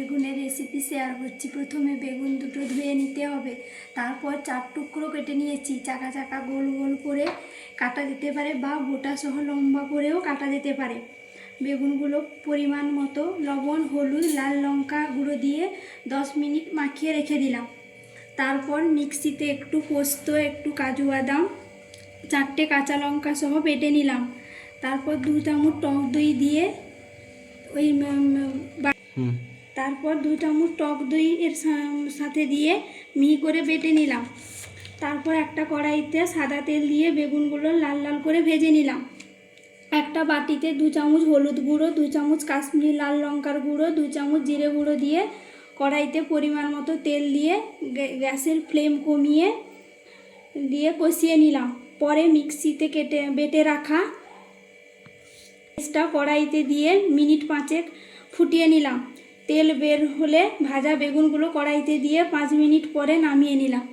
বেগুনের recipe share করছি। প্রথমে বেগুন দুটো ধুয়ে নিতে হবে, তারপর 4 টুকরো কেটে নিয়েছি। চাকা চাকা গোল গোল করে কাটা যেতে পারে বা গোটা সহ লম্বা করেও কাটা যেতে পারে। বেগুনগুলো পরিমাণ মতো লবণ, হলুদ, লাল লঙ্কা গুঁড়ো দিয়ে 10 মিনিট মাখিয়ে রেখে দিলাম। তারপর মিক্সিতে একটু পোস্ত, একটু কাজু বাদাম, 4টে কাঁচা লঙ্কা সহ বেটে নিলাম। তারপর 2 চামচ টক দই দিয়ে তারপর 2 চামচ টক দই এর সাথে দিয়ে মিহি করে বেটে নিলাম। তারপর একটা কড়াইতে সাদা তেল দিয়ে বেগুনগুলো লাল লাল করে ভেজে নিলাম। একটা বাটিতে 2 চামচ হলুদ গুঁড়ো, 2 চামচ কাশ্মীরি লাল লঙ্কার গুঁড়ো, 2 চামচ জিরে গুঁড়ো দিয়ে কড়াইতে পরিমাণ মতো তেল দিয়ে গ্যাসের ফ্লেম কমিয়ে দিয়ে কষিয়ে নিলাম। পরে মিক্সিতে বেটে রাখা পেস্টটা কড়াইতে দিয়ে মিনিট 5 ফুটিয়ে নিলাম। তেল বের হলে ভাজা বেগুনগুলো কড়াইতে দিয়ে 5 মিনিট পরে নামিয়ে নিলাম।